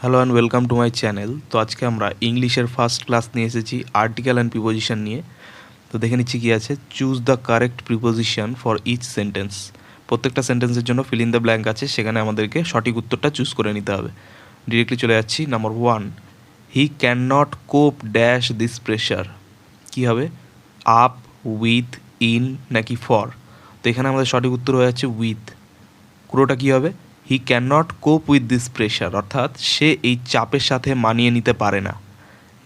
Hello and welcome to my channel. তো আজকে আমরা ইংলিশের ফার্স্ট ক্লাস নিয়ে এসেছি আর্টিকেল অ্যান্ড প্রিপোজিশন নিয়ে। তো দেখে নিচ্ছি কী আছে। Choose the correct preposition for each sentence. প্রত্যেকটা সেন্টেন্সের জন্য ফিল ইন দ্য ব্ল্যাঙ্ক আছে, সেখানে আমাদেরকে সঠিক উত্তরটা চুজ করে নিতে হবে। ডিরেক্টলি চলে যাচ্ছি। নাম্বার 1, হি ক্যান নট কোপ ড্যাশ দিস প্রেশার। কী হবে? আপ, উইথ, ইন নাকি ফর? তো এখানে আমাদের সঠিক উত্তর হয়ে যাচ্ছে উইথ। পুরোটা কী হবে? He can not cope with this pressure, অর্থাৎ সে এই চাপের সাথে মানিয়ে নিতে পারে না।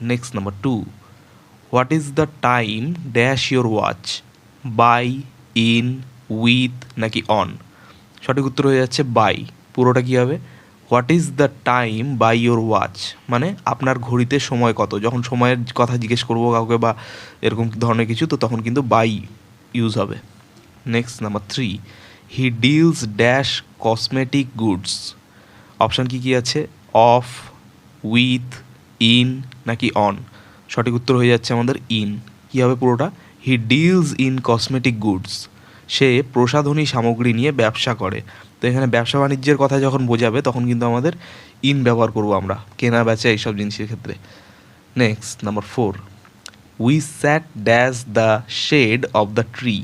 Next number 2, what is the time dash your watch. By, in, with নাকি অন? সঠিক উত্তর হয়ে যাচ্ছে বাই। পুরোটা কী হবে? What is the time by your watch, মানে আপনার ঘড়িতে সময় কত। যখন সময়ের কথা জিজ্ঞেস করবো কাউকে বা এরকম ধরনের কিছু, তো তখন কিন্তু বাই ইউজ হবে। Next number 3, he deals dash cosmetic goods. Option কী আছে? অফ, উইথ, ইন নাকি অন? সঠিক উত্তর হয়ে যাচ্ছে আমাদের ইন। কী হবে পুরোটা? He deals in cosmetic goods, সে প্রসাধনী সামগ্রী নিয়ে ব্যবসা করে। তো এখানে ব্যবসা বাণিজ্যের কথা যখন বোঝাবে তখন কিন্তু আমাদের ইন ব্যবহার করবো আমরা, কেনা বেচা এইসব জিনিসের ক্ষেত্রে। Next number 4, we sat dash the shade of the tree.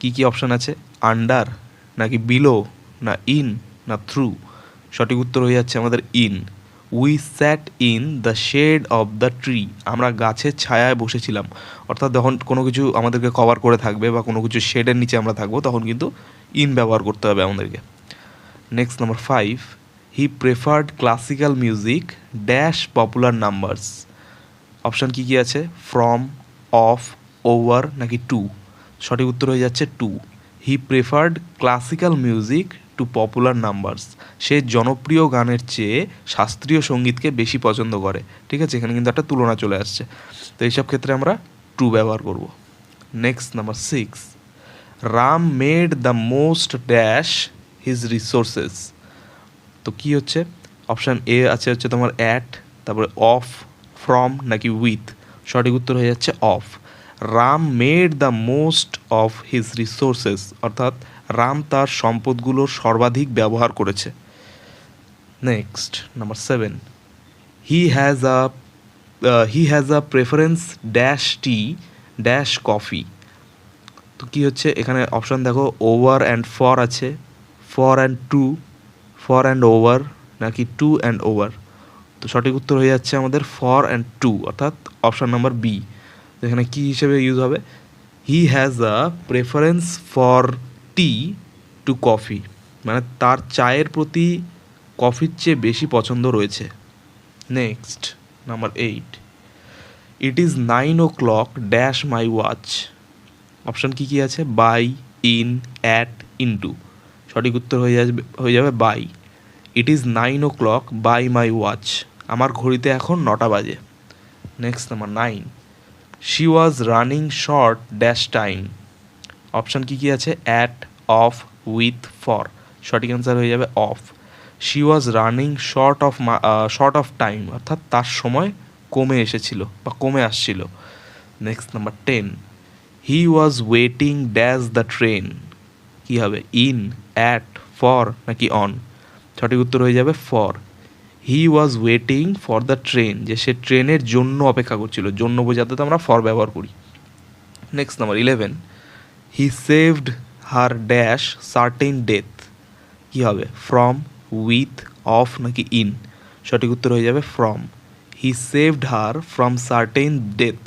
কী অপশান আছে? আন্ডার নাকি বিলো না ইন না থ্রু? সঠিক উত্তর হয়ে যাচ্ছে আমাদের in. We sat in the shade of the tree, আমরা গাছের ছায়ায় বসেছিলাম। অর্থাৎ যখন কোনো কিছু আমাদেরকে কভার করে থাকবে বা কোনো কিছু শেডের নিচে আমরা থাকবো, তখন কিন্তু ইন ব্যবহার করতে হবে আমাদেরকে। Next number 5, he preferred classical music dash popular numbers. Option কী আছে? ফ্রম, অফ, ওভার নাকি টু? সঠিক উত্তর হয়ে যাচ্ছে to. He preferred classical music to popular numbers, সে জনপ্রিয় গানের চেয়ে শাস্ত্রীয় সঙ্গীতকে বেশি পছন্দ করে। ঠিক আছে, এখানে কিন্তু একটা তুলনা চলে আসছে। তো এইসব ক্ষেত্রে আমরা টু ব্যবহার করব। Next number 6, Ram made the most dash his resources. তো কী হচ্ছে? অপশান এ আছে হচ্ছে তোমার অ্যাট, তারপরে অফ, ফ্রম নাকি উইথ? সঠিক উত্তর হয়ে যাচ্ছে of. Ram made the most of his resources, অর্থাৎ রাম তার সম্পদগুলোর সর্বাধিক ব্যবহার করেছে। Next number 7, he has a preference dash tea dash coffee. তো কী হচ্ছে? এখানে অপশান দেখো, ওভার অ্যান্ড ফর আছে, for and to, for and over নাকি টু অ্যান্ড ওভার? তো সঠিক উত্তর হয়ে যাচ্ছে আমাদের ফর অ্যান্ড টু, অর্থাৎ অপশান নাম্বার বি। এখানে কী হিসেবে ইউজ হবে? He has a preference for tea to coffee, মানে তার চায়ের প্রতি কফির চেয়ে বেশি পছন্দ রয়েছে। Next number 8, it is 9 o'clock dash my watch. Option কী আছে? By, in, at, into? সঠিক উত্তর হয়ে যাবে by. It is 9 o'clock by my watch, আমার ঘড়িতে এখন 9টা বাজে। Next number 9, she was running short dash time. Option কী আছে? At, of, with, for? সঠিক অ্যান্সার হয়ে যাবে of. She was running short of time, অর্থাৎ তার সময় কমে এসেছিল বা কমে আসছিল। Next number 10, he was waiting dash the train. কী হবে? ইন, অ্যাট, ফর নাকি অন? সঠিক উত্তর হয়ে যাবে for. He was waiting for the train, যে সে ট্রেনের জন্য অপেক্ষা করছিল। জন্য বোঝাতে তো আমরা ফর ব্যবহার করি। Next number 11, he saved her dash certain death. কী হবে? ফ্রম, উইথ, অফ নাকি ইন? সঠিক উত্তর হয়ে যাবে from. He saved her from certain death,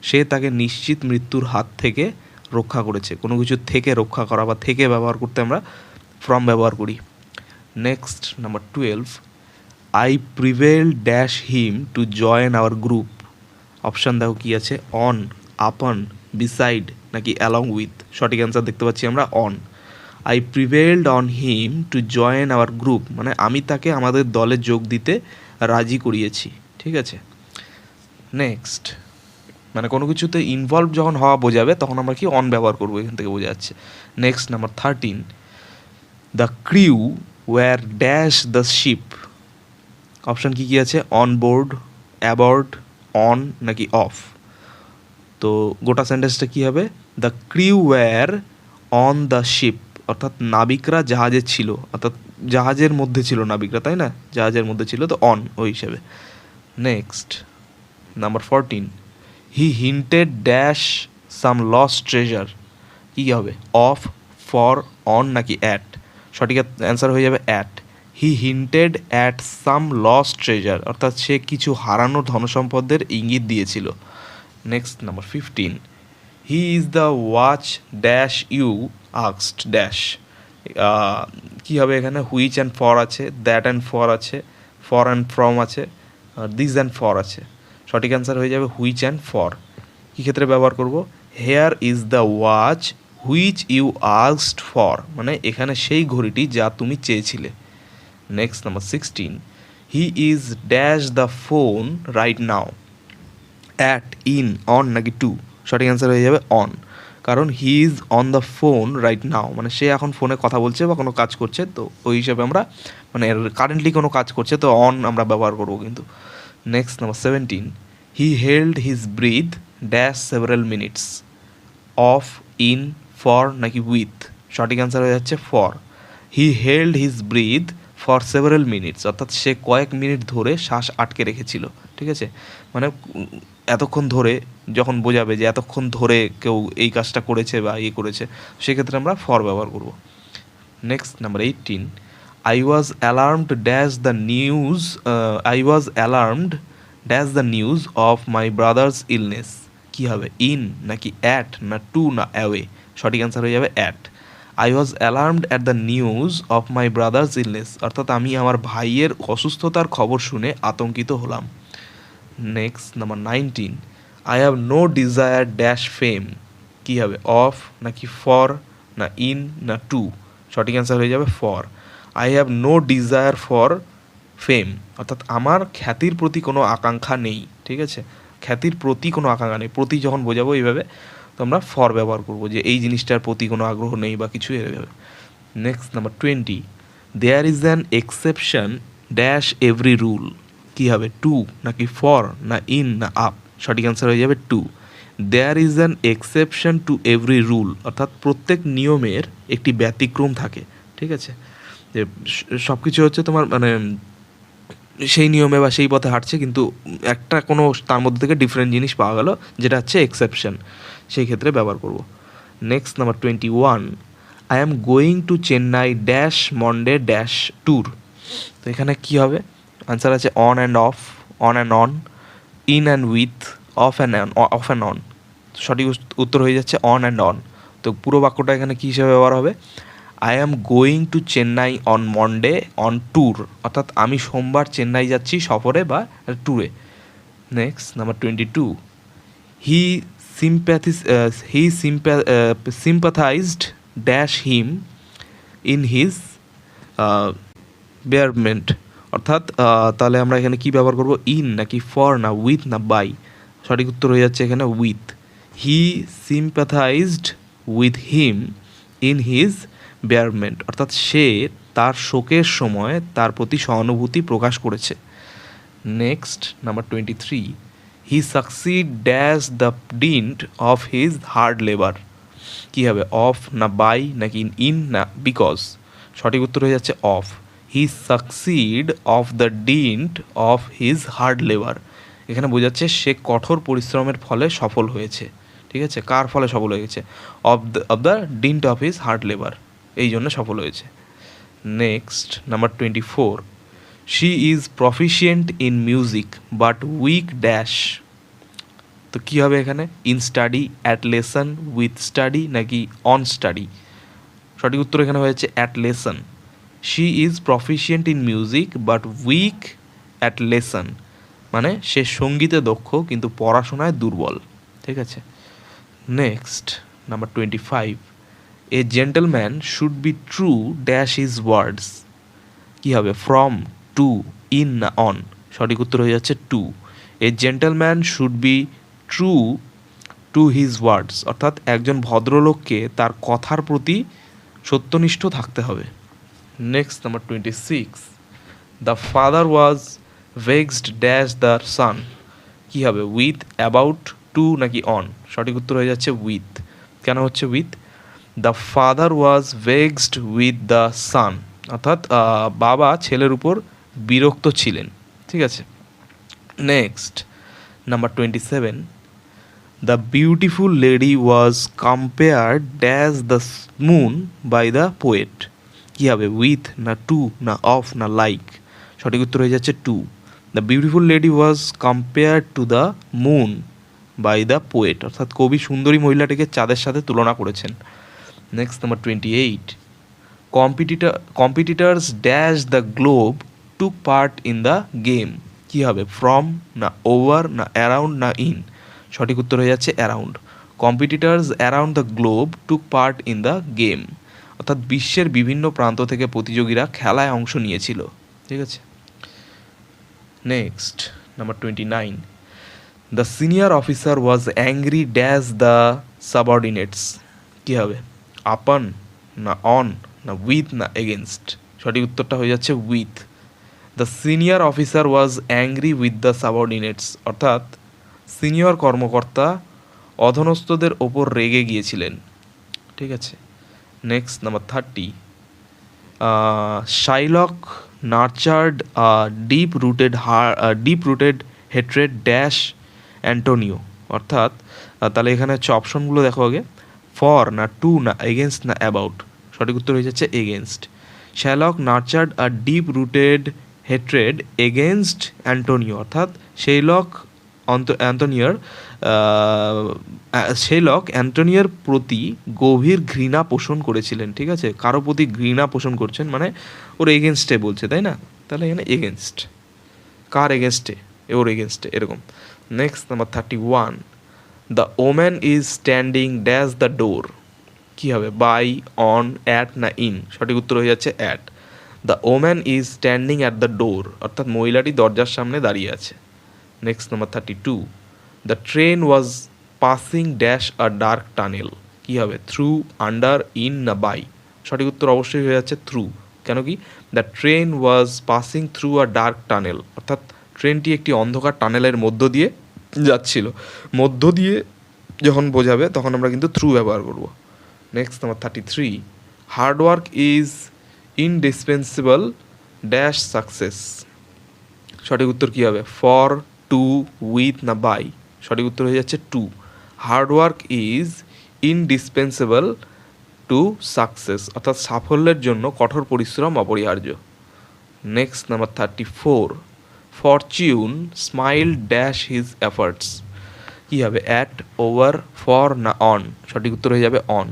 সে তাকে নিশ্চিত মৃত্যুর হাত থেকে রক্ষা করেছে। কোনো কিছু থেকে রক্ষা করা বা থেকে ব্যবহার করতে আমরা ফ্রম ব্যবহার করি। Next number 12, I prevail dash him to join our group. Option দেখো কী আছে? অন, আপন, বিসাইড নাকি অ্যালং উইথ? সঠিক অ্যান্সার দেখতে পাচ্ছি আমরা on. I prevailed on him to join our group, মানে আমি তাকে আমাদের দলে যোগ দিতে রাজি করিয়েছি। ঠিক আছে। নেক্সট, মানে কোনো কিছুতে ইনভলভ যখন হওয়া বোঝাবে তখন আমরা কি অন ব্যবহার করবো, এখান থেকে বোঝা যাচ্ছে। Next number 13, the crew were dash the ship. Option কী আছে? অন বোর্ড, অ্যাবর্ড, অন নাকি অফ? তো গোটা সেন্টেন্সটা কী হবে? The crew were on the ship, অর্থাৎ নাবিকরা জাহাজে ছিল, অর্থাৎ জাহাজের মধ্যে ছিল নাবিকরা, তাই না? জাহাজের মধ্যে ছিল, তো অন ওই হিসেবে। Next number 14, he hinted dash some lost treasure. কী হবে? অফ, ফর, অন নাকি অ্যাট? সঠিক অ্যান্সার হয়ে যাবে at. He hinted at some lost treasure, অর্থাৎ সে কিছু হারানো ধনসম্পদের ইঙ্গিত দিয়েছিল। Next number 15, he is the watch dash you আক্সড ড্যাশ। কী হবে এখানে? হুইচ অ্যান্ড ফর আছে, দ্যাট অ্যান্ড ফর আছে, ফর অ্যান্ড ফ্রম আছে, দিস অ্যান্ড ফর আছে। সঠিক অ্যান্সার হয়ে যাবে হুইচ অ্যান্ড ফর। কী ক্ষেত্রে ব্যবহার করব? Here is the watch which you asked for, মানে এখানে সেই ঘড়িটি যা তুমি চেয়েছিলে। Next number 16, he is dash the phone right now. At, in, on নাকি টু? সঠিক অ্যান্সার হয়ে যাবে অন, কারণ he is on the phone right now, মানে সে এখন ফোনে কথা বলছে বা কোনো কাজ করছে, তো ওই হিসাবে আমরা মানে কারেন্টলি কোনো কাজ করছে, তো অন আমরা ব্যবহার করবো কিন্তু। Next number 17, he held his breath dash several minutes. Of, in, for নাকি উইথ? সঠিক অ্যান্সার হয়ে যাচ্ছে for. He held his breath for several minutes, অর্থাৎ সে কয়েক মিনিট ধরে শ্বাস আটকে রেখেছিল। ঠিক আছে, মানে এতক্ষণ ধরে যখন বোঝাবে যে এতক্ষণ ধরে কেউ এই কাজটা করেছে বা ইয়ে করেছে, সেক্ষেত্রে আমরা ফর ব্যবহার করব। Next number 18, I was alarmed dash the news, I was alarmed dash the news of my brother's illness. কী হবে? ইন নাকি অ্যাট না টু না অ্যাওয়ে? সঠিক অ্যান্সার হয়ে যাবে at. I was alarmed at the news of my brother's illness, অর্থাৎ আমি আমার ভাইয়ের অসুস্থতার খবর শুনে আতঙ্কিত হলাম। Next number 19, I have no desire dash fame. কী হবে? অফ নাকি ফর না ইন না টু? সঠিক অ্যান্সার হয়ে যাবে for. I have no desire for fame, অর্থাৎ আমার খ্যাতির প্রতি কোনো আকাঙ্ক্ষা নেই। ঠিক আছে, খ্যাতির প্রতি কোনো আকাঙ্ক্ষা নেই, প্রতি যখন বোঝাবো এইভাবে তো আমরা ফর ব্যবহার করবো, যে এই জিনিসটার প্রতি কোনো আগ্রহ নেই বা কিছু এভাবে। Next number 20, there is an exception dash every rule. কী হবে? টু নাকি ফর না ইন না আপ? সঠিক অ্যান্সার হয়ে যাবে to. There is an exception to every rule, অর্থাৎ প্রত্যেক নিয়মের একটি ব্যতিক্রম থাকে। ঠিক আছে, যে সব কিছু হচ্ছে তোমার মানে সেই নিয়মে বা সেই পথে হাঁটছে, কিন্তু একটা কোনো তার মধ্যে থেকে ডিফারেন্ট জিনিস পাওয়া গেল, যেটা হচ্ছে এক্সেপশন, সেই ক্ষেত্রে ব্যবহার করব। Next number 21, I am going to Chennai dash Monday dash tour. তো এখানে কী হবে? আনসার আছে on and of, on and on, in and with, of and on. সঠিক উত্তর হয়ে যাচ্ছে অন অ্যান্ড অন। তো পুরো বাক্যটা এখানে কী হিসেবে ব্যবহার হবে? I am going to Chennai on Monday on tour, অর্থাৎ আমি সোমবার চেন্নাই যাচ্ছি সফরে বা ট্যুরে। Next number 22, he sympathised dash him in his bereavement, অর্থাৎ তাহলে আমরা এখানে কি ব্যবহার করব? ইন নাকি ফর না উইথ না বাই? সঠিক উত্তর হয়ে যাচ্ছে এখানে with. He sympathised with him in his bereavement, অর্থাৎ সে তার শোকের সময় তার প্রতি সহানুভূতি প্রকাশ করেছে। Next number 23, he succeed dash the dint of his hard labour. কী হবে? অফ না বাই নাকি ইন না বিকজ? সঠিক উত্তর হয়ে যাচ্ছে of. He succeed of the dint of his hard labour, এখানে বোঝাচ্ছে সে কঠোর পরিশ্রমের ফলে সফল হয়েছে। ঠিক আছে, কার ফলে সফল হয়েছে? Of the dint of his hard labour, এই জন্য সফল হয়েছে। Next number 24, she is proficient in music but weak dash. তো কী হবে এখানে? In study, at lesson, with study নাকি অন স্টাডি? সঠিক উত্তর এখানে হয়েছে at lesson. She is proficient in music but weak at lesson, মানে সে সঙ্গীতে দক্ষ কিন্তু পড়াশোনায় দুর্বল। ঠিক আছে। Next number 25, a gentleman should be true dash his words. কী হবে? ফ্রম, টু, ইন না অন? সঠিক উত্তর হয়ে যাচ্ছে to. A gentleman should be true to his words, অর্থাৎ একজন ভদ্রলোককে তার কথার প্রতি সত্যনিষ্ঠ থাকতে হবে। Next number 26, the father was vexed dash the son. কী হবে? উইথ, অ্যাবাউট, টু নাকি অন? সঠিক উত্তর হয়ে যাচ্ছে উইথ। কেন হচ্ছে with? The father was vexed with the son, অর্থাৎ বাবা ছেলের উপর বিরক্ত ছিলেন। ঠিক আছে, next number 27, the beautiful lady was compared dash the moon by the poet. কী হবে, উইথ না টু না অফ না লাইক? সঠিক উত্তর হয়ে যাচ্ছে to. The beautiful lady was compared to the moon by the poet, অর্থাৎ কবি সুন্দরী মহিলাটিকে চাঁদের সাথে তুলনা করেছেন। Next number 28, competitors dash the globe took part in the game. কী হবে, ফ্রম না ওভার না অ্যারাউন্ড না ইন? সঠিক উত্তর হয়ে যাচ্ছে around. Competitors around the globe took part in the game, অর্থাৎ বিশ্বের বিভিন্ন প্রান্ত থেকে প্রতিযোগীরা খেলায় অংশ নিয়েছিল। ঠিক আছে, next number 29, the senior officer was angry dash the subordinates. কী হবে, আপন না অন না উইথ না এগেনস্ট? সঠিক উত্তরটা হয়ে যাচ্ছে with. The senior officer was angry with the সাবঅর্ডিনেটস, অর্থাৎ সিনিয়র কর্মকর্তা অধনস্থদের ওপর রেগে গিয়েছিলেন। ঠিক আছে, next number 30, Shylock নার্চার্ড deep rooted hatred dash Antonio, অর্থাৎ তাহলে এখানে হচ্ছে অপশনগুলো দেখো আগে, ফর না টু না এগেনস্ট না অ্যাবাউট? সঠিক উত্তর হয়ে যাচ্ছে against. Shylock nurtured a deep rooted hatred against Antonio, অর্থাৎ শেইলক অ্যান্টোনিওর প্রতি গভীর ঘৃণা পোষণ করেছিলেন। ঠিক আছে, কারো প্রতি ঘৃণা পোষণ করছেন মানে ওর এগেনস্টে বলছে, তাই না? তাহলে এখানে এগেনস্ট, কার এগেনস্টে? ওর এগেনস্টে, এরকম। Next number 31, the woman is standing dash the door. কী হবে, বাই অন অ্যাট না ইন? সঠিক উত্তর হয়ে যাচ্ছে at. The woman is standing at the door, অর্থাৎ মহিলাটি দরজার সামনে দাঁড়িয়ে আছে। Next number 32, the train was passing dash a dark tunnel. কী হবে, থ্রু আন্ডার ইন না বাই? সঠিক উত্তর অবশ্যই হয়ে যাচ্ছে থ্রু। কেন কি, the train was passing through a dark tunnel, অর্থাৎ ট্রেনটি একটি অন্ধকার টানেলের মধ্য দিয়ে যাচ্ছিল। মধ্য দিয়ে যখন বোঝাবে তখন আমরা কিন্তু থ্রু ব্যবহার করব। Next number 33, hard work is indispensable dash success. সঠিক উত্তর কী হবে, ফর টু উইথ না বাই? সঠিক উত্তর হয়ে যাচ্ছে to. Hard work is indispensable to success, অর্থাৎ সাফল্যের জন্য কঠোর পরিশ্রম অপরিহার্য। Next number 34, fortune smile dash his efforts. কী হবে, অ্যাট ওভার ফর না অন? সঠিক উত্তর হয়ে যাবে on.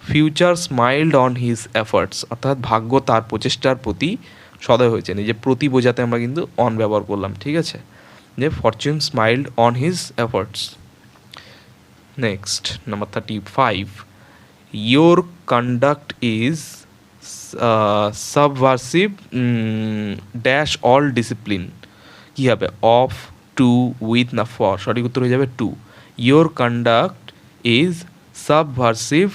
Future smiled on his efforts, অর্থাৎ ভাগ্য তার প্রচেষ্টার প্রতি সদয় হয়েছেন। এই যে প্রতি বোঝাতে আমরা কিন্তু অন ব্যবহার করলাম। ঠিক আছে, যে fortune smiled on his efforts. Next number 35, your conduct is subversive dash all discipline. কী হবে, অফ টু উইথ না ফর? সঠিক উত্তর হয়ে যাবে to. Your conduct is subversive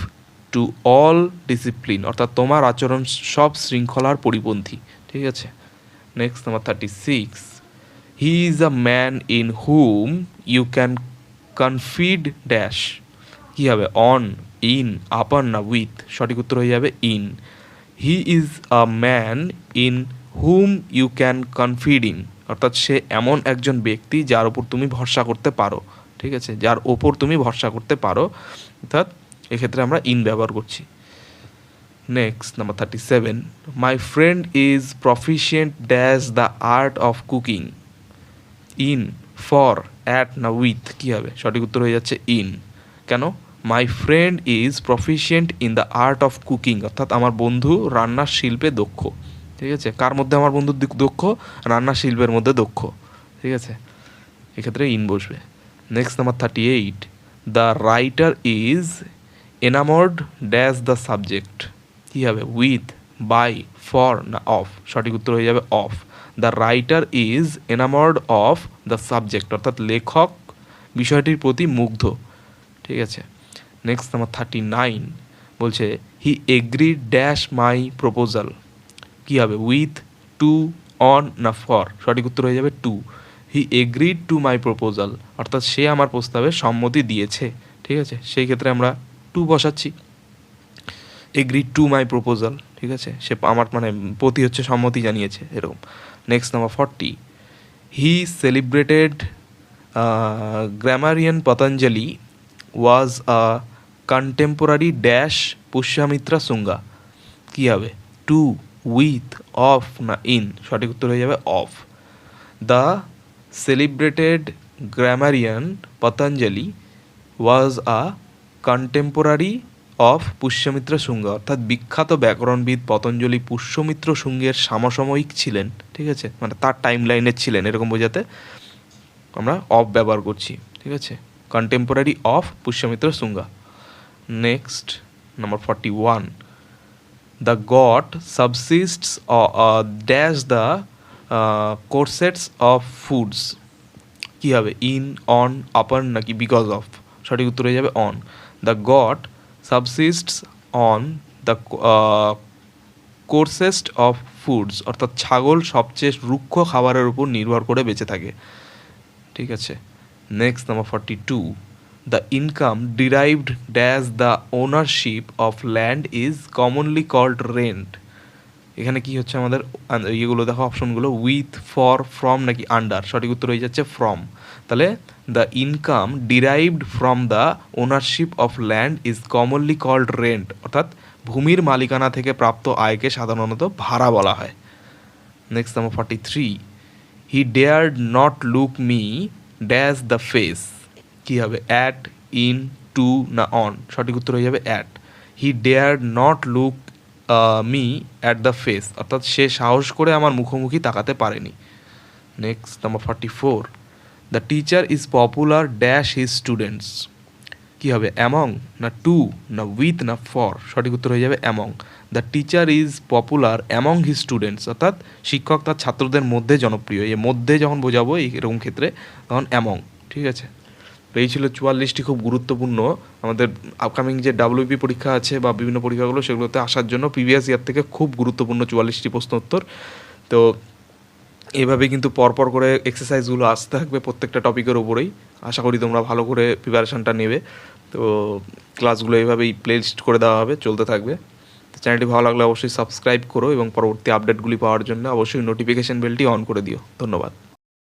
to all discipline, অর্থাৎ তোমার আচরণ সব শৃঙ্খলার পরিপন্থী। ঠিক আছে, next number 36, he is a man in whom you can confide dash. কী হবে, অন ইন আপন না উইথ? সঠিক উত্তর হয়ে যাবে in. He is a man in whom you can confide in, অর্থাৎ সে এমন একজন ব্যক্তি যার ওপর তুমি ভরসা করতে পারো। ঠিক আছে, যার ওপর তুমি ভরসা করতে পারো, অর্থাৎ এক্ষেত্রে আমরা ইন ব্যবহার করছি। Next number 37, my friend is proficient dash the art of cooking. In, for, at না উইথ? কী হবে, সঠিক উত্তর হয়ে যাচ্ছে ইন। কেন, my friend is proficient in the art of cooking, অর্থাৎ আমার বন্ধু রান্নার শিল্পে দক্ষ। ঠিক আছে, কার মধ্যে আমার বন্ধু দক্ষ? রান্নার শিল্পের মধ্যে দক্ষ। ঠিক আছে, এক্ষেত্রে ইন বসবে। Next number 38, the writer is enamoured dash the subject. কী হবে, উইথ, বাই, ফর না অফ? সঠিক উত্তর হয়ে যাবে of. The writer is enamoured of the subject, অর্থাৎ লেখক বিষয়টির প্রতি মুগ্ধ। ঠিক আছে, নেক্সট নাম্বার 39 বলছে he agreed dash my proposal. কী হবে, উইথ, টু, অন না ফর? সঠিক উত্তর হয়ে যাবে to. He agreed to my proposal, অর্থাৎ সে আমার প্রস্তাবে সম্মতি দিয়েছে। ঠিক আছে, সেই ক্ষেত্রে আমরা টু বসাচ্ছি। এগ্রি টু মাই প্রপোজাল, ঠিক আছে, সে আমার মানে প্রতি হচ্ছে সম্মতি জানিয়েছে এরকম। নেক্সট নাম্বার 40, হি সেলিব্রেটেড গ্রামারিয়ান পতঞ্জলি ওয়াজ আ কন্টেম্পোরারি ড্যাশ পুষ্যামিত্রা শুঙ্গা। কী হবে? টু, উইথ, অফ না ইন? সঠিক উত্তর হয়ে যাবে of. The celebrated গ্রামারিয়ান Patanjali was a contemporary of Pushyamitra Shunga, অর্থাৎ বিখ্যাত ব্যাকরণবিদ পতঞ্জলি পুষ্যমিত্র শুঙ্গের সমসাময়িক ছিলেন, ঠিক আছে, মানে তার টাইম লাইনের ছিলেন, এরকম বোঝাতে আমরা অফ ব্যবহার করছি, ঠিক আছে, contemporary of Pushyamitra Shunga. Next number 41, the goat subsists dash the coarsest of foods. কী হবে? ইন, অন, আপন নাকি বিকজ অফ? সঠিক উত্তর হয়ে যাবে on. The goat subsists on the coarsest of foods, অর্থাৎ ছাগল সবচেয়ে রুক্ষ খাবারের উপর নির্ভর করে বেঁচে থাকে, ঠিক আছে। Next number 42, the income derived dash the ownership of land is commonly called rent. এখানে কি হচ্ছে আমাদের ইয়েগুলো দেখো, অপশনগুলো, উইথ, ফর, ফ্রম নাকি আন্ডার? সঠিক উত্তর হয়ে যাচ্ছে ফ্রম। তাহলে the income derived from the ownership of land is commonly called rent, অর্থাৎ ভূমির মালিকানা থেকে প্রাপ্ত আয়কে সাধারণত ভাড়া বলা হয়। Next number 43, he dared not look me dash the face. কী হবে? অ্যাট, ইন, টু না অন? সঠিক উত্তর হয়ে যাবে at. He dared not look me at the face, অর্থাৎ সে সাহস করে আমার মুখোমুখি তাকাতে পারেনি। Next number 44, the teacher is popular dash his students. কী হবে? অ্যামং না টু না উইথ না ফর? সঠিক উত্তর হয়ে যাবে among. The teacher is popular among his students, অর্থাৎ শিক্ষক তার ছাত্রদের মধ্যে জনপ্রিয়। এর মধ্যে যখন বোঝাবো এরকম ক্ষেত্রে তখন অ্যামং, ঠিক আছে। তো এই ছিল 44টি খুব গুরুত্বপূর্ণ আমাদের আপকামিং যে ডাব্লিউপি পরীক্ষা আছে বা বিভিন্ন পরীক্ষাগুলো, সেগুলোতে আসার জন্য প্রিভিয়াস ইয়ার থেকে খুব গুরুত্বপূর্ণ 44টি প্রশ্ন উত্তর। তো এভাবে কিন্তু পরপর করে এক্সারসাইজগুলো আসতে থাকবে প্রত্যেকটা টপিকের ওপরেই। আশা করি তোমরা ভালো করে প্রিপারেশানটা নেবে। তো ক্লাসগুলো এইভাবেই প্লে লিস্ট করে দেওয়া হবে, চলতে থাকবে। তো চ্যানেলটি ভালো লাগলে অবশ্যই সাবস্ক্রাইব করো এবং পরবর্তী আপডেটগুলি পাওয়ার জন্য অবশ্যই নোটিফিকেশান বেলটি অন করে দিও। ধন্যবাদ।